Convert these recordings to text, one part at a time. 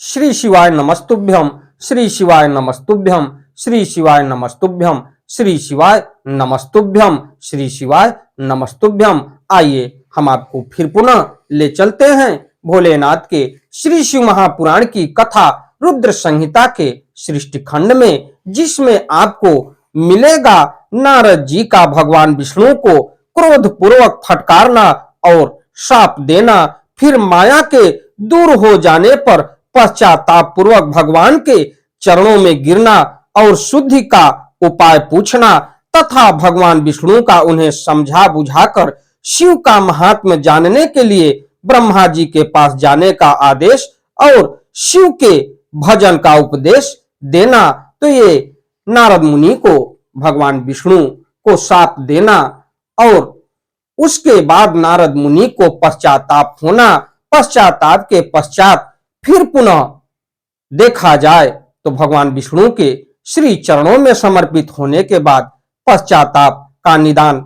श्री शिवाय नमस्तुभ्यम, श्री शिवाय नमस्तुभ्यम, श्री शिवाय नमस्तुभ्यम, श्री शिवाय नमस्तुभ्यम, श्री शिवाय नमस्तुभ्यम। आइए हम आपको फिर पुनः ले चलते हैं भोलेनाथ के श्री शिव महापुराण की कथा रुद्र संहिता के सृष्टि खंड में, जिसमें आपको मिलेगा नारद जी का भगवान विष्णु को क्रोध पूर्वक फटकारना और शाप देना, फिर माया के दूर हो जाने पर पश्चाताप पूर्वक भगवान के चरणों में गिरना और शुद्धि का उपाय पूछना तथा भगवान विष्णु का उन्हें समझा बुझाकर शिव का महात्म्य जानने के लिए ब्रह्मा जी के पास जाने का आदेश और शिव के भजन का उपदेश देना। तो ये नारद मुनि को भगवान विष्णु को शाप देना और उसके बाद नारद मुनि को पश्चाताप होना, पश्चाताप के पश्चात फिर पुनः देखा जाए तो भगवान विष्णु के श्री चरणों में समर्पित होने के बाद पश्चाताप का निदान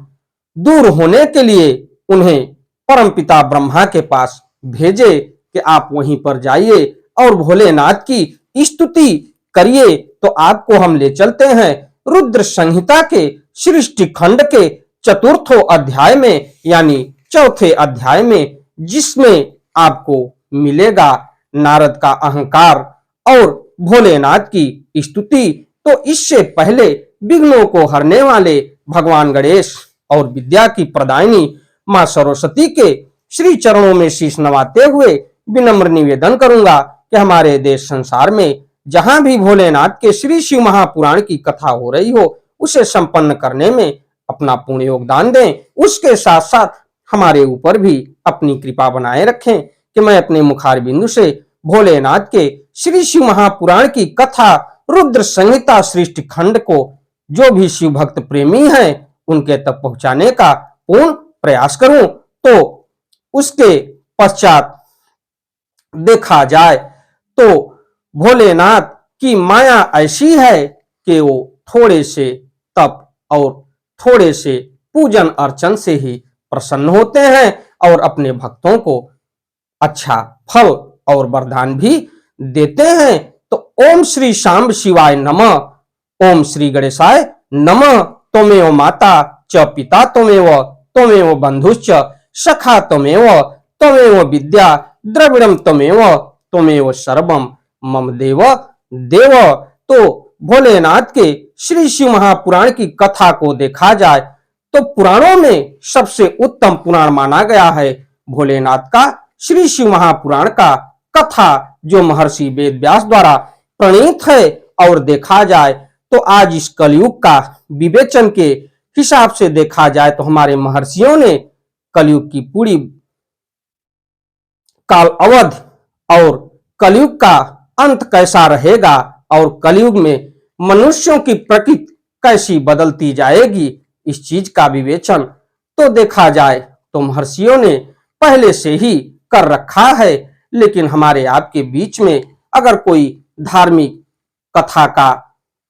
दूर होने के लिए उन्हें परमपिता ब्रह्मा के पास भेजे कि आप वहीं पर जाइए और भोलेनाथ की स्तुति करिए। तो आपको हम ले चलते हैं रुद्र संहिता के सृष्टि खंड के चतुर्थो अध्याय में, यानी चौथे अध्याय में, जिसमें आपको मिलेगा नारद का अहंकार और भोलेनाथ की स्तुति। तो इससे पहले विघ्नों को हरने वाले भगवान गणेश और विद्या की प्रदायिनी मां सरस्वती के श्री चरणों में शीश नवाते हुए विनम्र निवेदन करूंगा कि हमारे देश संसार में जहां भी भोलेनाथ के श्री शिव महापुराण की कथा हो रही हो, उसे संपन्न करने में अपना पूर्ण योगदान दें। उसके साथ साथ हमारे ऊपर भी अपनी कृपा बनाए रखें कि मैं अपने मुखार बिंदु से भोलेनाथ के श्री शिव महापुराण की कथा रुद्र संहिता सृष्टि खंड को जो भी शिव भक्त प्रेमी हैं उनके तक पहुंचाने का पूर्ण प्रयास करूं। तो उसके पश्चात देखा जाए तो भोलेनाथ की माया ऐसी है कि वो थोड़े से तप और थोड़े से पूजन अर्चन से ही प्रसन्न होते हैं और अपने भक्तों को अच्छा फल और वरदान भी देते हैं। तो ओम श्री शांब शिवाय नमः, ओम श्री गणेशाय नमः। त्वमेव माता च पिता त्वमेव बंधुश्च सखा त्वमेव विद्या द्रविड़म त्वमेव सर्वम मम देव देव। तो भोलेनाथ के श्री शिव महापुराण की कथा को देखा जाए तो पुराणों में सबसे उत्तम पुराण माना गया है भोलेनाथ का श्री शिव महापुराण का कथा, जो महर्षि वेद व्यास द्वारा प्रणीत है। और देखा जाए तो आज इस कलयुग का विवेचन के हिसाब से देखा जाए तो हमारे महर्षियों ने कलयुग की पूरी काल अवध और कलयुग का अंत कैसा रहेगा और कलयुग में मनुष्यों की प्रकृति कैसी बदलती जाएगी, इस चीज का विवेचन तो देखा जाए तो महर्षियों ने पहले से ही कर रखा है। लेकिन हमारे आपके बीच में अगर कोई धार्मिक कथा का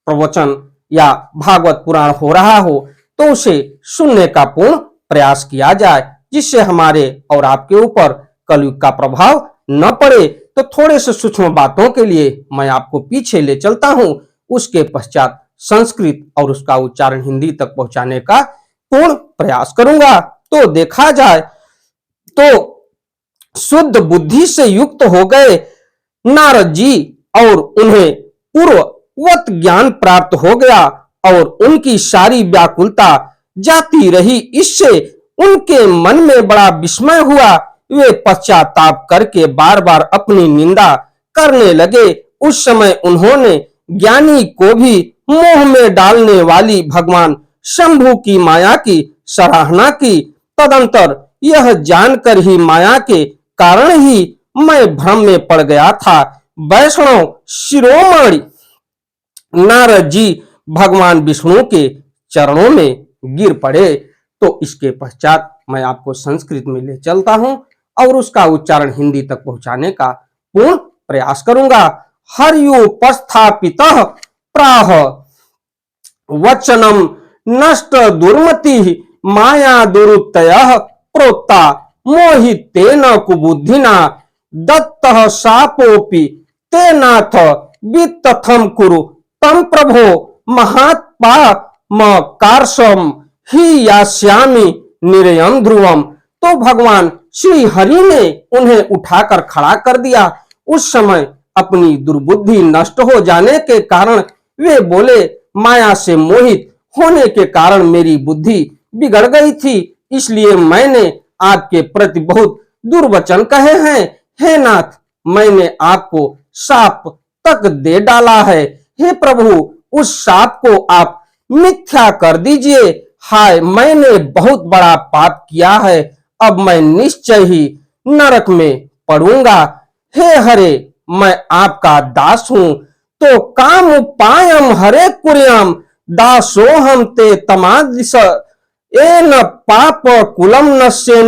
प्रवचन या भागवत पुराण हो रहा हो तो उसे सुनने का पूर्ण प्रयास किया जाए, जिससे हमारे और आपके ऊपर कलयुग का प्रभाव न पड़े। तो थोड़े से सूक्ष्म बातों के लिए मैं आपको पीछे ले चलता हूं, उसके पश्चात संस्कृत और उसका उच्चारण हिंदी तक पहुंचाने का पूर्ण प्रयास करूंगा। तो देखा जाए तो शुद्ध बुद्धि से युक्त हो गए नारद जी और उन्हें पूर्ववत ज्ञान प्राप्त हो गया और उनकी सारी व्याकुलता जाती रही। इससे उनके मन में बड़ा विस्मय हुआ। वे पश्चाताप करके बार बार अपनी निंदा करने लगे। उस समय उन्होंने ज्ञानी को भी मोह में डालने वाली भगवान शंभु की माया की सराहना की। तदंतर यह जानकर ही माया के कारण ही मैं भ्रम में पड़ गया था। वैष्णव शिरोमणि नारद जी भगवान विष्णु के चरणों में गिर पड़े। तो इसके पश्चात मैं आपको संस्कृत में ले चलता हूं और उसका उच्चारण हिंदी तक पहुंचाने का पूर्ण प्रयास करूंगा। हर्युपस्थापितः प्राह वचनम नष्ट दुर्मति माया दुरुत्तयः प्रोक्ता मोहितेन कुबुद्धिना दत्तः शापोपि ते नाथ वित्तथम कुरु तम प्रभो महात्पा म कारसम ही यास्यामि निरयम ध्रुवम। तो भगवान श्री हरि ने उन्हें उठाकर खड़ा कर दिया। उस समय अपनी दुर्बुद्धि नष्ट हो जाने के कारण वे बोले, माया से मोहित होने के कारण मेरी बुद्धि बिगड़ गई थी, इसलिए मैंने आपके प्रति बहुत दुर्वचन कहे हैं। हे नाथ, मैंने आपको शाप तक दे डाला है। हे प्रभु, उस शाप को आप मिथ्या कर दीजिए। हाय, मैंने बहुत बड़ा पाप किया है, अब मैं निश्चय ही नरक में पड़ूंगा। हे हरे, मैं आपका दास हूं, तो काम उपायम हरे कुर्याम दासोहम ते तमादिश ए न पाप कुलम नश्यन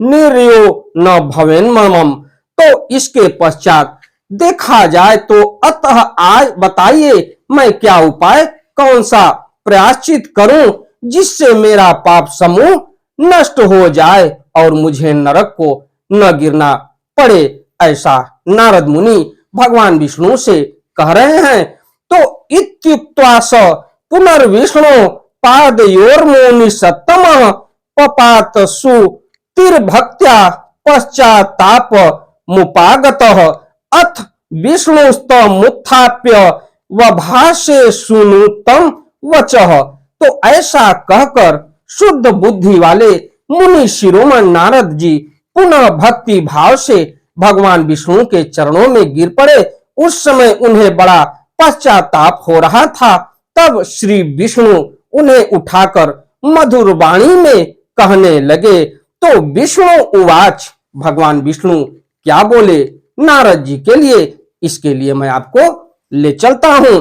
निर्यो न भवेन ममम। तो इसके पश्चात देखा जाए तो अतः आज बताइए मैं क्या उपाय, कौन सा प्रायश्चित करूं जिससे मेरा पाप समूह नष्ट हो जाए और मुझे नरक को न गिरना पड़े। ऐसा नारद मुनि भगवान विष्णु से कह रहे हैं। तो इत्युक्त्वा स पुनर्विष्णु पादयोर्मुनि सत्तम पपात सुतिर्भक्त्या पश्चाताप मुपागतः अथ विष्णुस्तमुत्थाप्य वभाषे सुनुतम वचः। तो ऐसा कहकर शुद्ध बुद्धि वाले मुनि शिरोमणि नारद जी पुनः भक्ति भाव से भगवान विष्णु के चरणों में गिर पड़े। उस समय उन्हें बड़ा पश्चाताप हो रहा था। तब श्री विष्णु उन्हें उठाकर मधुर वाणी में कहने लगे। तो विष्णु उवाच, भगवान विष्णु क्या बोले नारद जी के लिए, इसके लिए मैं आपको ले चलता हूं।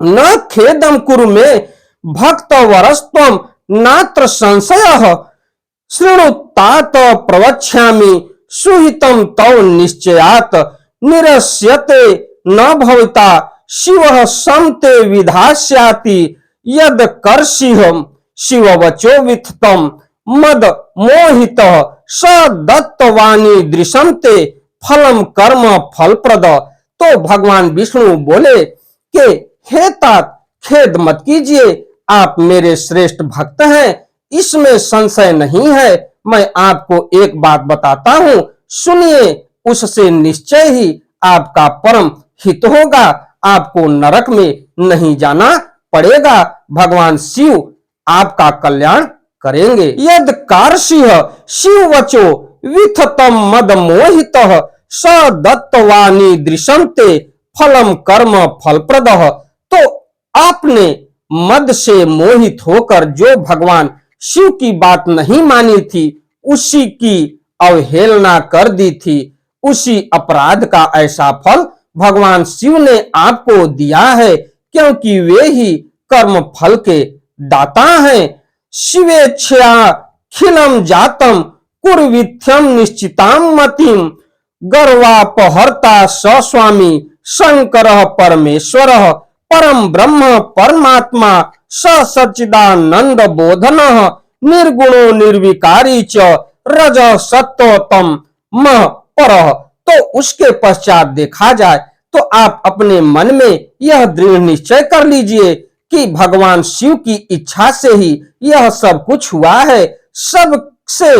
न खेदम कुरु में भक्त वरस्तम नात्र संशय शृणुतात प्रवक्ष्यामि सुहितम तव निश्चयात निरस्यते न भवता शिवः समते विधास्याति यद कर्षिहम शिववचो विथतम मद मोहितः स दत्तवाणी दृशंते फलम कर्म फलप्रद। तो भगवान विष्णु बोले कि हे तात, खेद मत कीजिए, आप मेरे श्रेष्ठ भक्त हैं, इसमें संशय नहीं है। मैं आपको एक बात बताता हूं, सुनिए, उससे निश्चय ही आपका परम हित होगा, आपको नरक में नहीं जाना पड़ेगा। भगवान शिव आपका कल्याण करेंगे। यद कार्षिह शिववचो विथतम मद मोहितः स दत्तवाणी दृशंते फलम कर्म फलप्रदः। तो आपने मद से मोहित होकर जो भगवान शिव की बात नहीं मानी थी, उसी की अवहेलना कर दी थी, उसी अपराध का ऐसा फल भगवान शिव ने आपको दिया है, क्योंकि वे ही कर्म फल के दाता हैं। शिवेच्छया खिलम जातम कुर्विथ्यम निश्चिताम मतिम गर्वापहर्ता सस्वामी शंकरः परमेश्वरः परम ब्रह्म परमात्मा स सच्चिदानंद बोधनः निर्गुणो निर्विकारी च रज सत्वतम मह परः। तो उसके पश्चात देखा जाए तो आप अपने मन में यह दृढ़ निश्चय कर लीजिए कि भगवान शिव की इच्छा से ही यह सब कुछ हुआ है। सबसे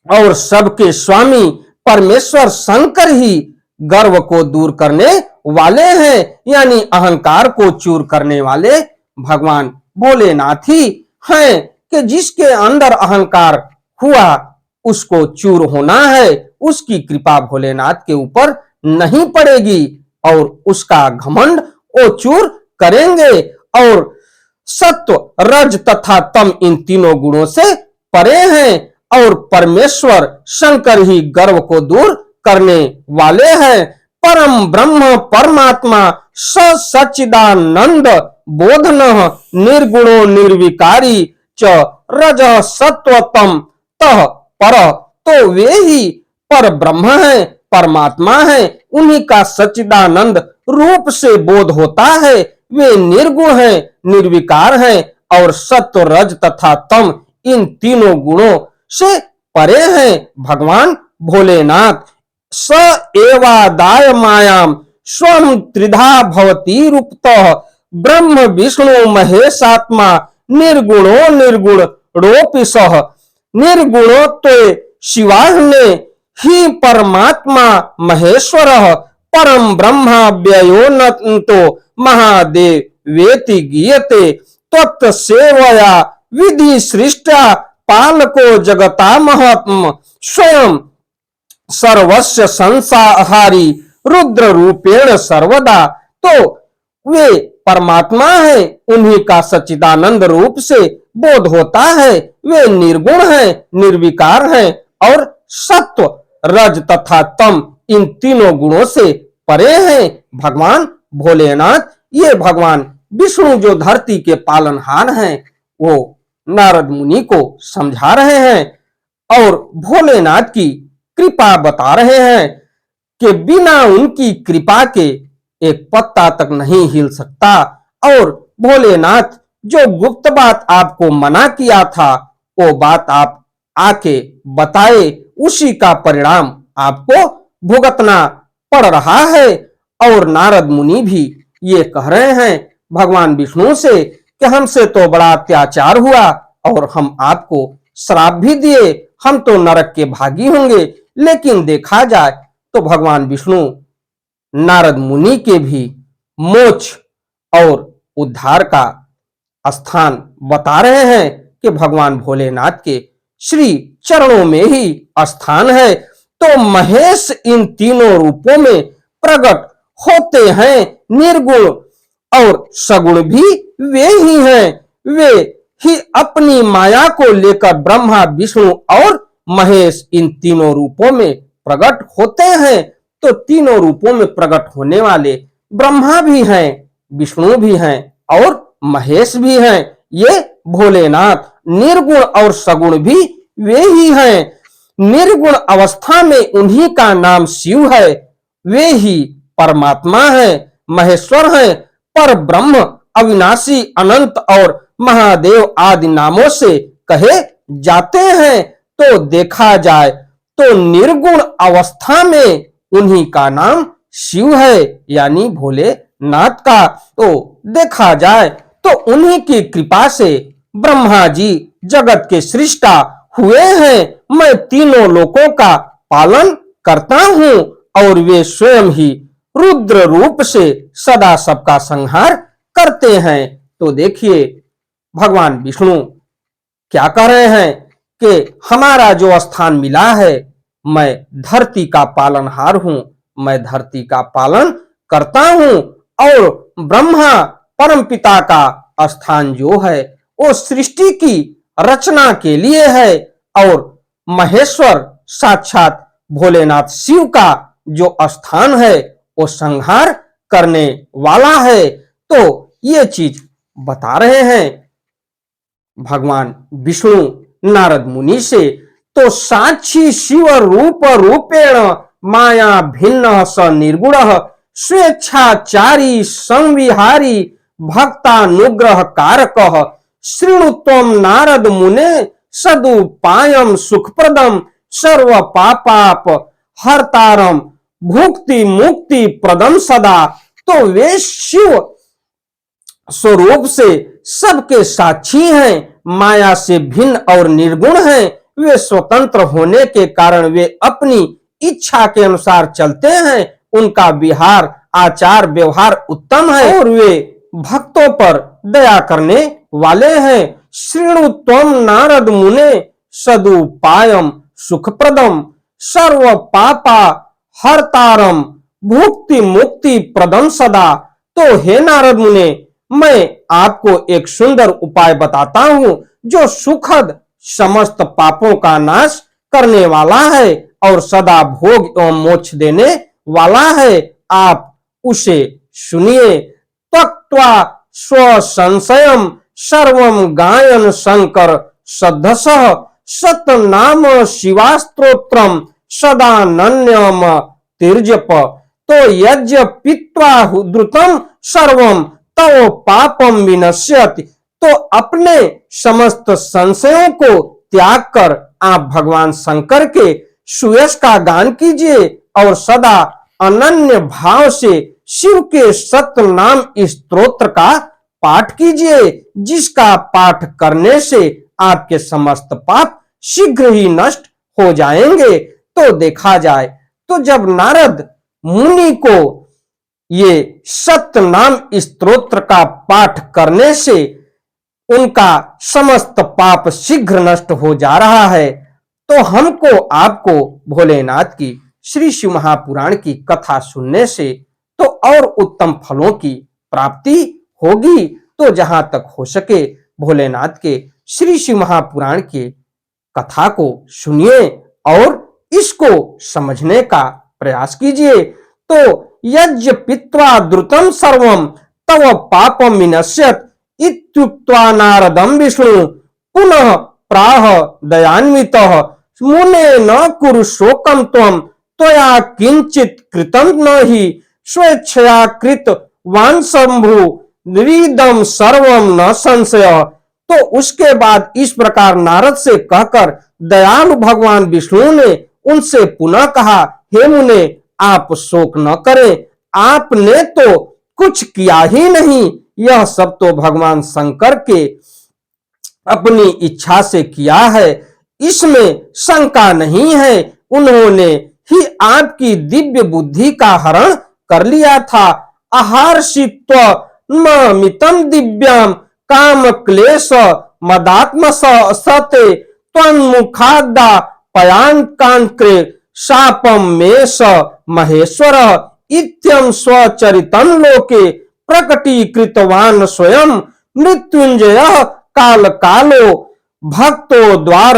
और सबके स्वामी परमेश्वर शंकर ही गर्व को दूर करने वाले हैं, यानी अहंकार को चूर करने वाले भगवान भोलेनाथ ही हैं कि जिसके अंदर अहंकार हुआ उसको चूर होना है, उसकी कृपा भोलेनाथ के ऊपर नहीं पड़ेगी और उसका घमंड वो चूर करेंगे। और सत्व रज तथा तम इन तीनों गुणों से परे हैं और परमेश्वर शंकर ही गर्व को दूर करने वाले हैं। परम ब्रह्म परमात्मा सच्चिदानंद बोधनः निर्गुणो निर्विकारी च रज सत्वतम तः पर। तो वे ही पर ब्रह्म है, परमात्मा है, उन्हीं का सच्चिदानंद रूप से बोध होता है। वे निर्गुण है, निर्विकार है और सत्व रज तथा तम इन तीनों गुणों से परे हैं भगवान भोलेनाथ। स एवादाय मायाम स्वम त्रिधा भवती रूपतः ब्रह्म विष्णु महेशात्मा निर्गुणो निर्गुण रोपिसः निर्गुणो तो शिवाहने ही परमात्मा महेश्वर परम ब्रह्मा व्ययो नतो महादेव वेति गीयते तत्सेवया विधि सृष्टा पालको जगता महात्म स्वयं सर्वस्व संसाहारी रुद्र रूपेण सर्वदा। तो वे परमात्मा है, उन्हीं का सच्चिदानंद रूप से बोध होता है। वे निर्गुण है, निर्विकार है और सत्व रज तथा तम इन तीनों गुणों से परे हैं। भगवान भोलेनाथ, ये भगवान विष्णु जो धरती के पालनहार हैं, वो नारद मुनि को समझा रहे हैं और भोलेनाथ की कृपा बता रहे हैं कि बिना उनकी कृपा के एक पत्ता तक नहीं हिल सकता। और भोलेनाथ जो गुप्त बात आपको मना किया था, वो बात आप आके बताए, उसी का परिणाम आपको भुगतना पड़ रहा है। और नारद मुनि भी ये कह रहे हैं भगवान विष्णु से कि हमसे तो बड़ा अत्याचार हुआ और हम आपको श्राप भी दिए, हम तो नरक के भागी होंगे। लेकिन देखा जाए तो भगवान विष्णु नारद मुनि के भी मोक्ष और उद्धार का स्थान बता रहे हैं कि भगवान भोलेनाथ के श्री चरणों में ही स्थान है। तो महेश इन तीनों रूपों में प्रकट होते हैं। निर्गुण और सगुण भी वे ही हैं। वे ही अपनी माया को लेकर ब्रह्मा विष्णु और महेश इन तीनों रूपों में प्रकट होते हैं। तो तीनों रूपों में प्रकट होने वाले ब्रह्मा भी हैं, विष्णु भी हैं और महेश भी हैं। ये भोलेनाथ निर्गुण और सगुण भी वे ही हैं। निर्गुण अवस्था में उन्हीं का नाम शिव है, वे ही परमात्मा है, महेश्वर है, पर ब्रह्म, अविनाशी, अनंत और महादेव आदि नामों से कहे जाते हैं। तो देखा जाए तो निर्गुण अवस्था में उन्हीं का नाम शिव है, यानी भोलेनाथ का। तो देखा जाए तो उन्हीं की कृपा से ब्रह्मा जी जगत के सृष्टा हुए हैं। मैं तीनों लोकों का पालन करता हूं और वे स्वयं ही रुद्र रूप से सदा सबका संहार करते हैं। तो देखिए भगवान विष्णु क्या कह रहे हैं कि हमारा जो स्थान मिला है, मैं धरती का पालनहार हूं, मैं धरती का पालन करता हूं। और ब्रह्मा परमपिता का स्थान जो है वो सृष्टि की रचना के लिए है और महेश्वर साक्षात भोलेनाथ शिव का जो स्थान है वो संहार करने वाला है। तो ये चीज बता रहे हैं भगवान विष्णु नारद मुनि से। तो साक्षी शिव रूप रूपेण माया भिन्न स निर्गुण स्वेच्छाचारी संविहारी भक्तानुग्रह कारक शृणु त्वं नारद मुने सदुपायम सुखप्रदम सर्व पापाप हरतारम भुक्ति मुक्ति प्रदम सदा। तो वे शिव स्वरूप से सबके साक्षी हैं, माया से भिन्न और निर्गुण हैं। वे स्वतंत्र होने के कारण वे अपनी इच्छा के अनुसार चलते हैं। उनका विहार आचार व्यवहार उत्तम है और वे भक्तों पर दया करने वाले हैं। शृणु त्वं नारद मुने सदुपायम सुखप्रदम सर्व पापा हरतारम भुक्ति मुक्ति प्रदम सदा। तो हे नारद मुने, मैं आपको एक सुंदर उपाय बताता हूं जो सुखद समस्त पापों का नाश करने वाला है और सदा भोग एवं मोक्ष देने वाला है। आप उसे सुनिए। त्यक्त्वा स्व संशयम सर्वम गायन शंकर सद्धसः सतनाम शिवास्त्रोत्रम सदा नन्यम तिर्जप। तो यज्ञ पीत्वा द्रुतम सर्वम तव पापम विनश्यति। तो अपने समस्त संशयों को त्याग कर आप भगवान शंकर के सुयश का गान कीजिए और सदा अनन्य भाव से शिव के सत्य नाम स्तोत्र का पाठ कीजिए, जिसका पाठ करने से आपके समस्त पाप शीघ्र ही नष्ट हो जाएंगे। तो देखा जाए तो जब नारद मुनि को ये सत्य नाम स्तोत्र का पाठ करने से उनका समस्त पाप शीघ्र नष्ट हो जा रहा है, तो हमको आपको भोलेनाथ की श्री शिव महापुराण की कथा सुनने से तो और उत्तम फलों की प्राप्ति होगी। तो जहां तक हो सके भोलेनाथ के श्री शिव महापुराण के कथा को सुनिए और इसको समझने का प्रयास कीजिए। तो यज्ञ पित्वा द्रुतम सर्वम तव पापम विनश्यत इत्युक्त्वा नारदम विष्णु पुनः प्राह दयान्वितः मुने न कुरु शोकम त्वं त्वया किंचित कृतं न हि स्वेच्छया कृत वान शंभु निरीदम सर्वम न संशय। तो उसके बाद इस प्रकार नारद से कहकर दयालु भगवान विष्णु ने उनसे पुनः कहा, हे मुने आप शोक न करें, आपने तो कुछ किया ही नहीं, यह सब तो भगवान शंकर के अपनी इच्छा से किया है, इसमें शंका नहीं है। उन्होंने ही आपकी दिव्य बुद्धि का हरण कर लिया था। आहारशित्व मितम दिव्याम काम क्लेश मदात्म सते त्वन्मुखाद्दा पयांकांक्रे शापम मेष महेश्वर इत्यं स्वचरितं लोके प्रकटीकृतवान स्वयं मृत्युंजय काल कालो भक्तो द्वार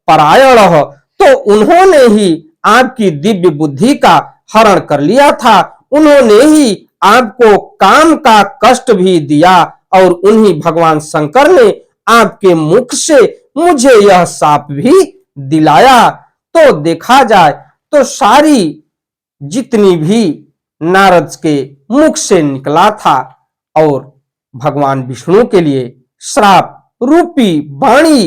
परायण। तो उन्होंने ही आपकी दिव्य बुद्धि का हरण कर लिया था, उन्होंने ही आपको काम का कष्ट भी दिया और उन्हीं भगवान शंकर ने आपके मुख से मुझे यह शाप भी दिलाया। तो देखा जाए तो सारी जितनी भी नारद के मुख से निकला था और भगवान विष्णु के लिए श्राप रूपी वाणी,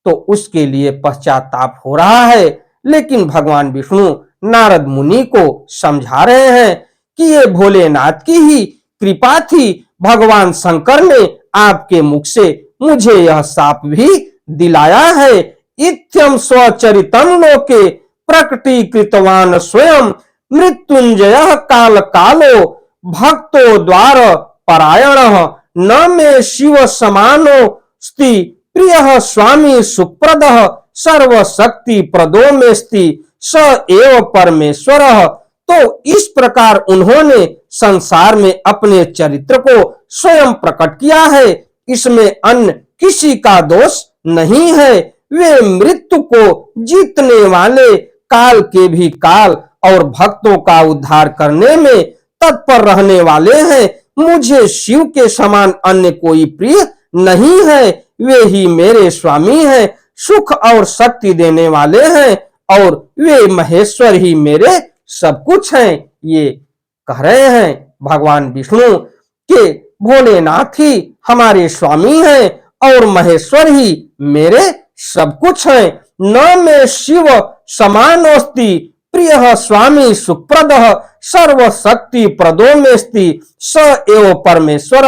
तो उसके लिए पश्चाताप हो रहा है। लेकिन भगवान विष्णु नारद मुनि को समझा रहे हैं कि ये भोलेनाथ की ही कृपा थी, भगवान शंकर ने आपके मुख से मुझे यह शाप भी दिलाया है। इत्यं स्वचरितं लोके प्रकटीकृतवान स्वयं मृत्युंजय काल कालो भक्तो द्वार परायण न मे शिव समानोस्ति प्रिय स्वामी सुप्रद सर्वशक्ति प्रदो मेस्ति स एव परमेश्वर। तो इस प्रकार उन्होंने संसार में अपने चरित्र को स्वयं प्रकट किया है, इसमें अन्य किसी का दोष नहीं है। वे मृत्यु को जीतने वाले, काल के भी काल और भक्तों का उद्धार करने में तत्पर रहने वाले हैं। मुझे शिव के समान अन्य कोई प्रिय नहीं है, वे ही मेरे स्वामी हैं, सुख और शक्ति देने वाले हैं और वे महेश्वर ही मेरे सब कुछ हैं। ये कह रहे हैं भगवान विष्णु के भोलेनाथ ही हमारे स्वामी हैं और महेश्वर ही मेरे सब कुछ हैं। न में शिव समानोस्ति प्रिय स्वामी सुप्रद सर्वशक्ति प्रदो मेस्ति स एव परमेश्वर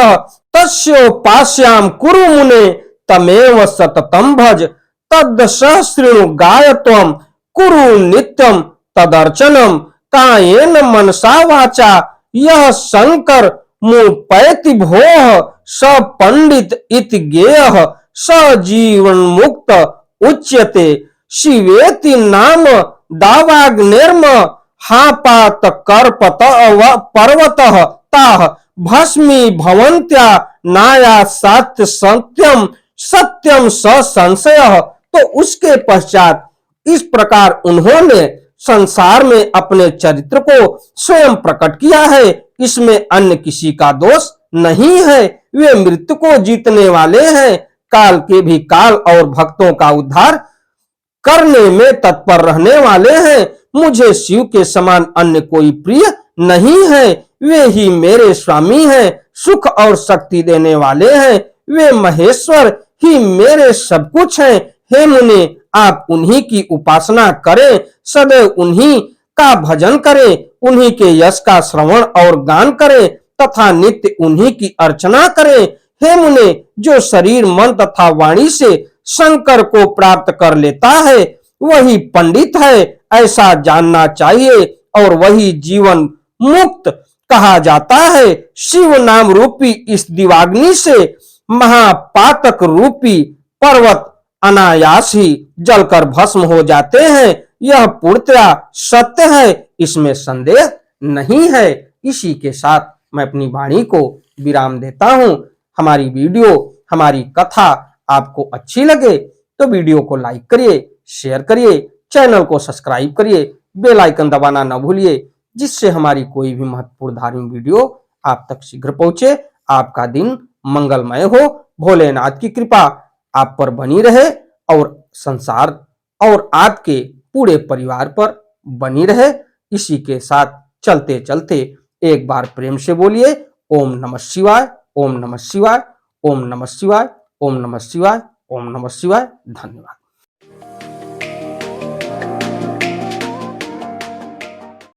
तस्योपास्याम कुरु मुने तमेव सततम भज तद सहस्रेणु गायत्वम कुरु नित्यम तदर्चनम कायेन मनसा वाचा यह शंकर मुपैति भोः स पंडित इति गेयः स जीवन मुक्त उच्यते शिवेति नाम दावाग्निर्म हापात कर्पत पर्वतः ताः भस्मी भवन्त्या नाया सत्य सत्यम सत्यम स संशय। तो उसके पश्चात इस प्रकार उन्होंने संसार में अपने चरित्र को स्वयं प्रकट किया है, इसमें अन्य किसी का दोष नहीं है। वे मृत्यु को जीतने वाले हैं, काल के भी काल और भक्तों का उद्धार करने में तत्पर रहने वाले हैं। मुझे शिव के समान अन्य कोई प्रिय नहीं है, वे ही मेरे स्वामी हैं, सुख और शक्ति देने वाले हैं, वे महेश्वर ही मेरे सब कुछ हैं। हे मुने, आप उन्हीं की उपासना करें, सदैव उन्हीं का भजन करें, उन्हीं के यश का श्रवण और गान करें तथा नित्य उन्हीं की अर्चना करें। हे मुने, जो शरीर मन तथा वाणी से शंकर को प्राप्त कर लेता है वही पंडित है, ऐसा जानना चाहिए, और वही जीवन मुक्त कहा जाता है। शिव नाम रूपी इस दिवाग्नि से महापातक रूपी पर्वत अनायास ही जलकर भस्म हो जाते हैं। यह पूर्णतया सत्य है, इसमें संदेह नहीं है। इसी के साथ मैं अपनी वाणी को विराम देता हूं। हमारी वीडियो, हमारी कथा आपको अच्छी लगे तो वीडियो को लाइक करिए, शेयर करिए, चैनल को सब्सक्राइब करिए, बेल आइकन दबाना न भूलिए, जिससे हमारी कोई भी महत्वपूर्ण धार्मिक वीडियो आप तक शीघ्र पहुंचे। आपका दिन मंगलमय हो। भोलेनाथ की कृपा आप पर बनी रहे और संसार और आपके पूरे परिवार पर बनी रहे। इसी के साथ चलते चलते एक बार प्रेम से बोलिए ओम नमः शिवाय, ओम नमः शिवाय, ओम नमः शिवाय, ओम नमः शिवाय, ओम नमः शिवाय। धन्यवाद।